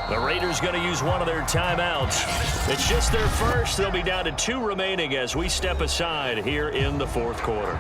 The Raiders going to use one of their timeouts. It's just their first. They'll be down to 2 remaining as we step aside here in the fourth quarter.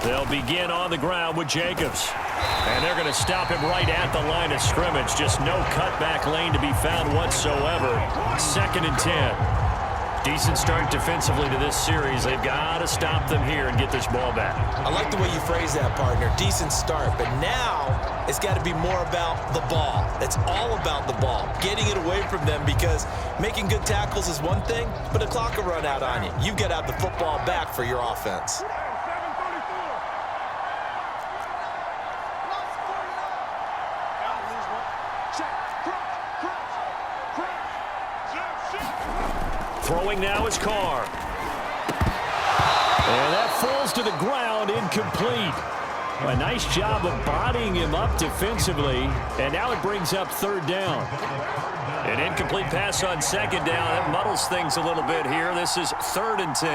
They'll begin on the ground with Jacobs. And they're going to stop him right at the line of scrimmage. Just no cutback lane to be found whatsoever. 2nd and 10. Decent start defensively to this series. They've got to stop them here and get this ball back. I like the way you phrase that, partner. Decent start. But now it's got to be more about the ball. It's all about the ball. Getting it away from them, because making good tackles is one thing, but the clock will run out on you. You've got to have the football back for your offense. Throwing now is Carr. And that falls to the ground, incomplete. A nice job of bodying him up defensively. And now it brings up 3rd down. An incomplete pass on 2nd down. That muddles things a little bit here. This is 3rd and 10.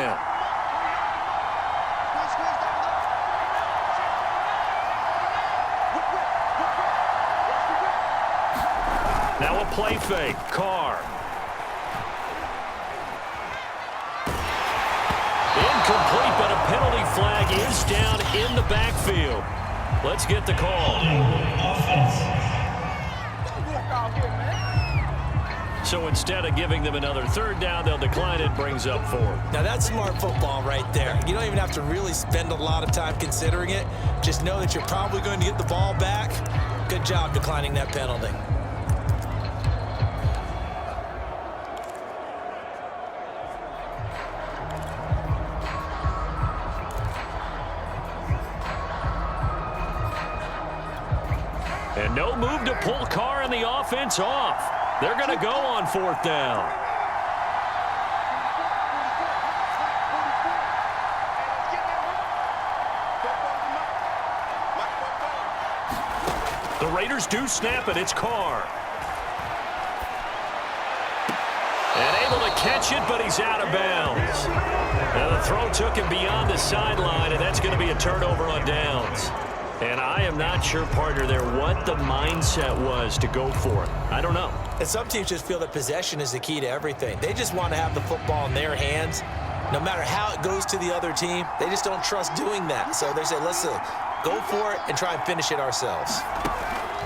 Now a play fake. Carr. Incomplete, but a penalty flag is down in the backfield. Let's get the call. So instead of giving them another 3rd down, they'll decline it. Brings up 4. Now that's smart football right there. You don't even have to really spend a lot of time considering it. Just know that you're probably going to get the ball back. Good job declining that penalty. And no move to pull Carr and the offense off. They're going to go on 4th down. The Raiders do snap it. It's Carr. And able to catch it, but he's out of bounds. Now the throw took him beyond the sideline, and that's going to be a turnover on downs. And I am not sure, partner, there what the mindset was to go for it. I don't know. And some teams just feel that possession is the key to everything. They just want to have the football in their hands. No matter how it goes to the other team, they just don't trust doing that. So they say, listen, go for it and try and finish it ourselves.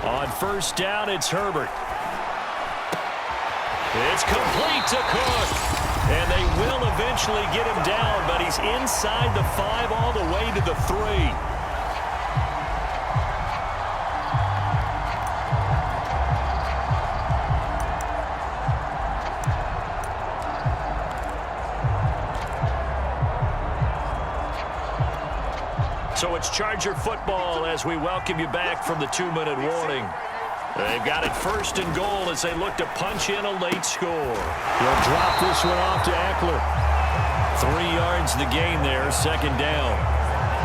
On 1st down, it's Herbert. It's complete to Cook. And they will eventually get him down, but he's inside the 5 all the way to the 3. So it's Charger football as we welcome you back from the 2-minute warning. They've got it 1st and goal as they look to punch in a late score. He'll drop this one off to Eckler. 3 yards the gain there, 2nd down.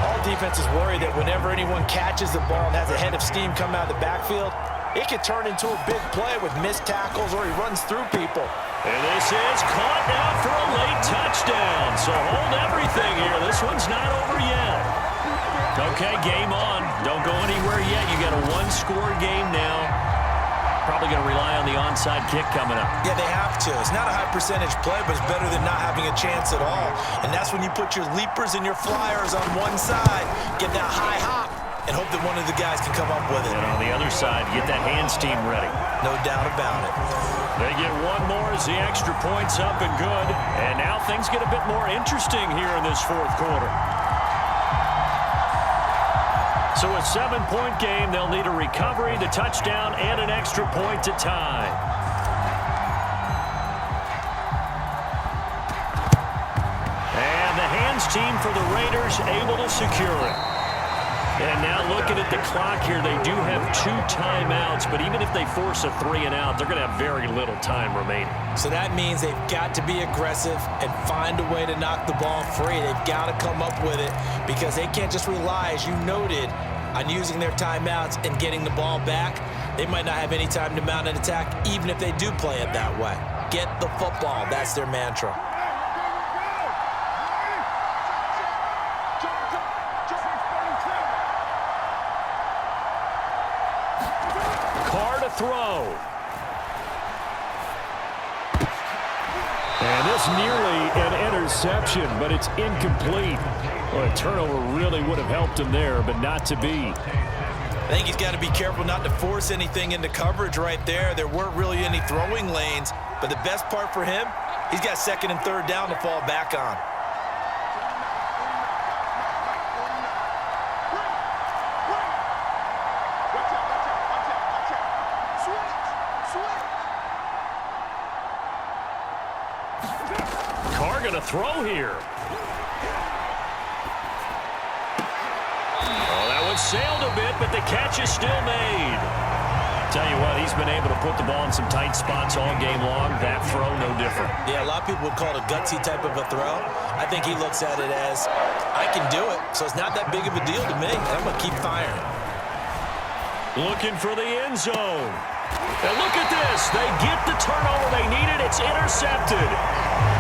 All defenses worry that whenever anyone catches the ball and has a head of steam come out of the backfield, it could turn into a big play with missed tackles or he runs through people. And this is caught now for a late touchdown. So hold everything here. This one's not over yet. Okay, game on. Don't go anywhere yet. You got a 1-score game now. Probably going to rely on the onside kick coming up. Yeah, they have to. It's not a high percentage play, but it's better than not having a chance at all. And that's when you put your leapers and your flyers on one side, get that high hop, and hope that one of the guys can come up with it. And on the other side, get that hands team ready. No doubt about it. They get one more as the extra point's up and good. And now things get a bit more interesting here in this 4th quarter. So a 7-point game, they'll need a recovery, the touchdown, and an extra point to tie. And the hands team for the Raiders able to secure it. And now looking at the clock here, they do have 2 timeouts, but even if they force a 3 and out, they're going to have very little time remaining. So that means they've got to be aggressive and find a way to knock the ball free. They've got to come up with it because they can't just rely, as you noted, on using their timeouts and getting the ball back. They might not have any time to mount an attack, even if they do play it that way. Get the football. That's their mantra. Carr to throw. And this nearly an interception, but it's incomplete. Well, a turnover really would have helped him there, but not to be. I think he's got to be careful not to force anything into coverage right there. There weren't really any throwing lanes, but the best part for him, he's got 2nd and 3rd down to fall back on. Carr going to throw here. Sailed a bit, but the catch is still made. Tell you what, he's been able to put the ball in some tight spots all game long. That throw, no different. Yeah, a lot of people would call it a gutsy type of a throw. I think he looks at it as, I can do it, so it's not that big of a deal to me. I'm going to keep firing. Looking for the end zone. And look at this. They get the turnover they needed. It's intercepted.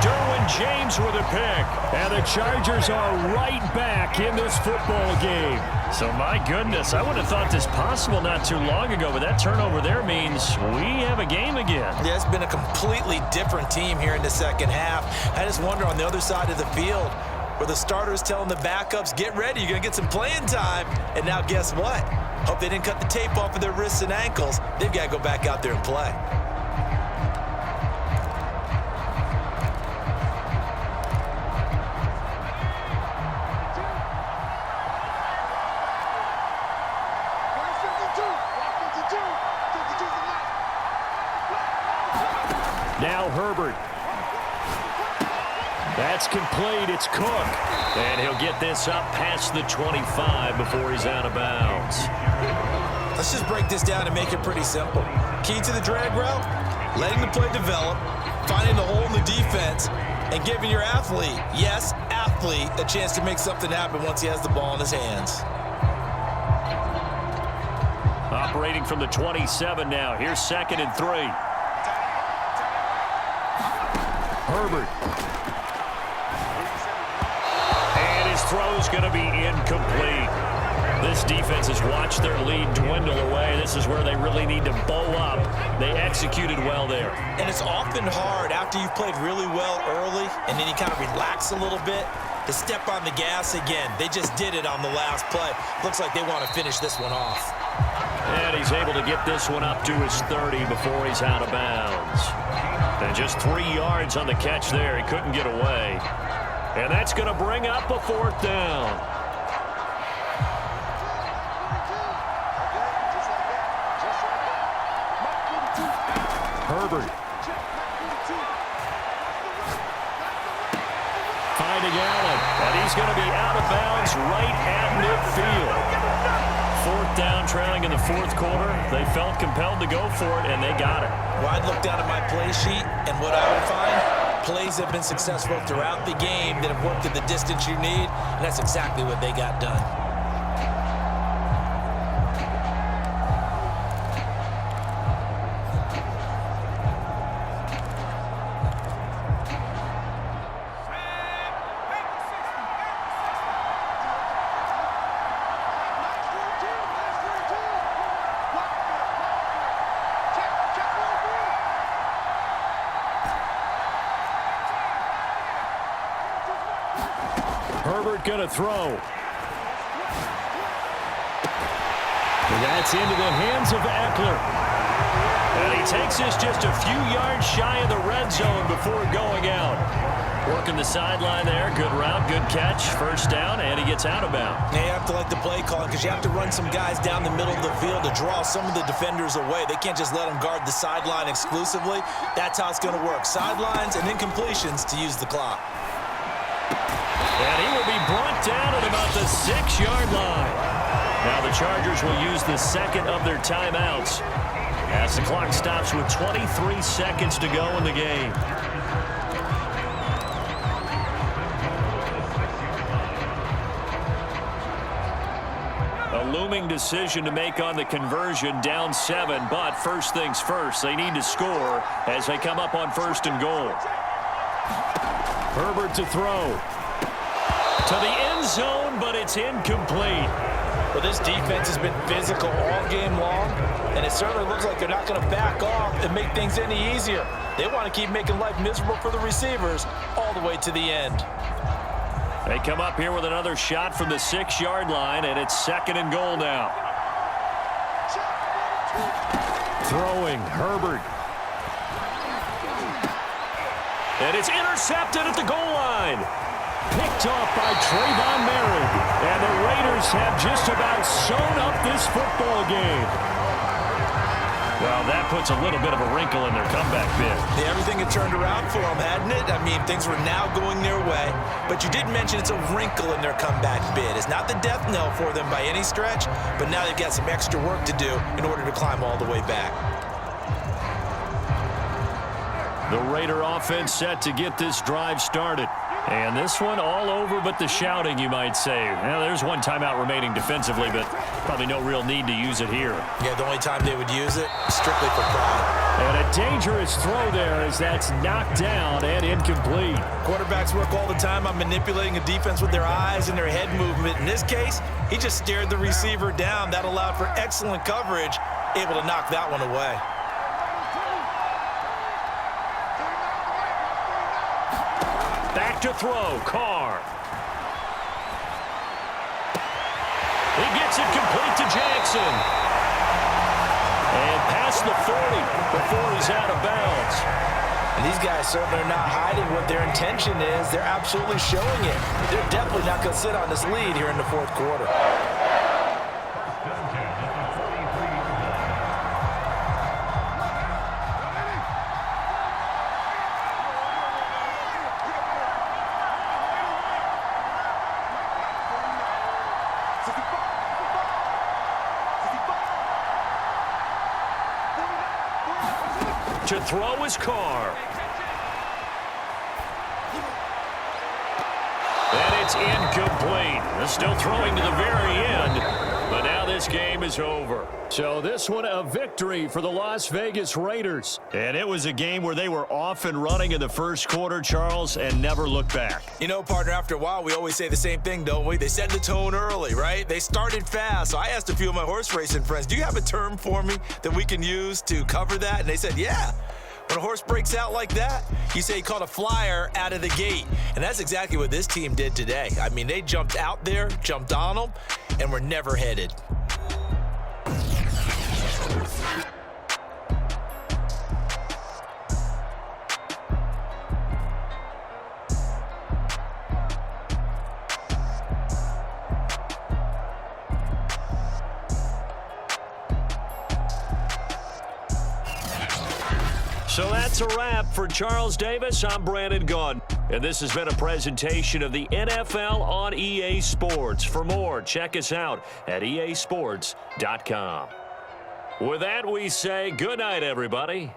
Derwin James with a pick. And the Chargers are right back in this football game. So, my goodness, I would have thought this possible not too long ago, but that turnover there means we have a game again. Yeah, it's been a completely different team here in the second half. I just wonder on the other side of the field where the starters telling the backups, get ready, you're going to get some playing time. And now guess what? Hope they didn't cut the tape off of their wrists and ankles. They've got to go back out there and play. Now Herbert. That's complete. It's Cook. And he'll get this up past the 25 before he's out of bounds. Let's just break this down and make it pretty simple. Key to the drag route, letting the play develop, finding the hole in the defense, and giving your athlete, yes, athlete, a chance to make something happen once he has the ball in his hands. Operating from the 27 now. Here's 2nd and 3. Herbert. And his throw's going to be incomplete. This defense has watched their lead dwindle away. This is where they really need to bow up. They executed well there. And it's often hard after you've played really well early and then you kind of relax a little bit to step on the gas again. They just did it on the last play. Looks like they want to finish this one off. And he's able to get this one up to his 30 before he's out of bounds. And just 3 yards on the catch there. He couldn't get away. And that's going to bring up a 4th down. Herbert. Finding Allen. And he's going to be out of bounds right at midfield. 4th down, trailing in the 4th quarter. They felt compelled to go for it, and they got it. Well, I'd look down at my play sheet, and what I would find, plays have been successful throughout the game that have worked at the distance you need, and that's exactly what they got done. Herbert going to throw. That's into the hands of Eckler. And he takes this just a few yards shy of the red zone before going out. Working the sideline there. Good route, good catch. 1st down, and he gets out of bounds. Now you have to like the play call because you have to run some guys down the middle of the field to draw some of the defenders away. They can't just let them guard the sideline exclusively. That's how it's going to work. Sidelines and incompletions to use the clock. And he will be brought down at about the 6-yard line. Now the Chargers will use the second of their timeouts as the clock stops with 23 seconds to go in the game. A looming decision to make on the conversion, down 7, but first things first, they need to score as they come up on 1st and goal. Herbert to throw. To the end zone, but it's incomplete. Well, this defense has been physical all game long, and it certainly looks like they're not going to back off and make things any easier. They want to keep making life miserable for the receivers all the way to the end. They come up here with another shot from the 6-yard line, and it's 2nd and goal now. Throwing, Herbert. And it's intercepted at the goal line. Picked off by Trayvon Merritt. And the Raiders have just about sewn up this football game. Well, that puts a little bit of a wrinkle in their comeback bid. Yeah, everything had turned around for them, hadn't it? I mean, things were now going their way. But you did mention it's a wrinkle in their comeback bid. It's not the death knell for them by any stretch, but now they've got some extra work to do in order to climb all the way back. The Raider offense set to get this drive started. And this one all over but the shouting, you might say. Well, there's one timeout remaining defensively, but probably no real need to use it here. Yeah, the only time they would use it, strictly for pride. And a dangerous throw there as that's knocked down and incomplete. Quarterbacks work all the time on manipulating a defense with their eyes and their head movement. In this case, he just stared the receiver down. That allowed for excellent coverage, able to knock that one away. Back to throw, Carr. He gets it complete to Jackson. And past the 40 before he's out of bounds. And these guys certainly are not hiding what their intention is. They're absolutely showing it. They're definitely not going to sit on this lead here in the 4th quarter. To throw is Carr. And it's incomplete. They're still throwing to the very end, but now this game is over. So this one a victory for the Las Vegas Raiders. And it was a game where they were off and running in the first quarter, Charles, and never looked back. You know, partner, after a while, we always say the same thing, don't we? They set the tone early, right? They started fast. So I asked a few of my horse racing friends, do you have a term for me that we can use to cover that? And they said, yeah. When a horse breaks out like that, you say he caught a flyer out of the gate. And that's exactly what this team did today. I mean, they jumped out there, jumped on them, and were never headed. So that's a wrap for Charles Davis. I'm Brandon Gunn. And this has been a presentation of the NFL on EA Sports. For more, check us out at easports.com. With that, we say good night, everybody.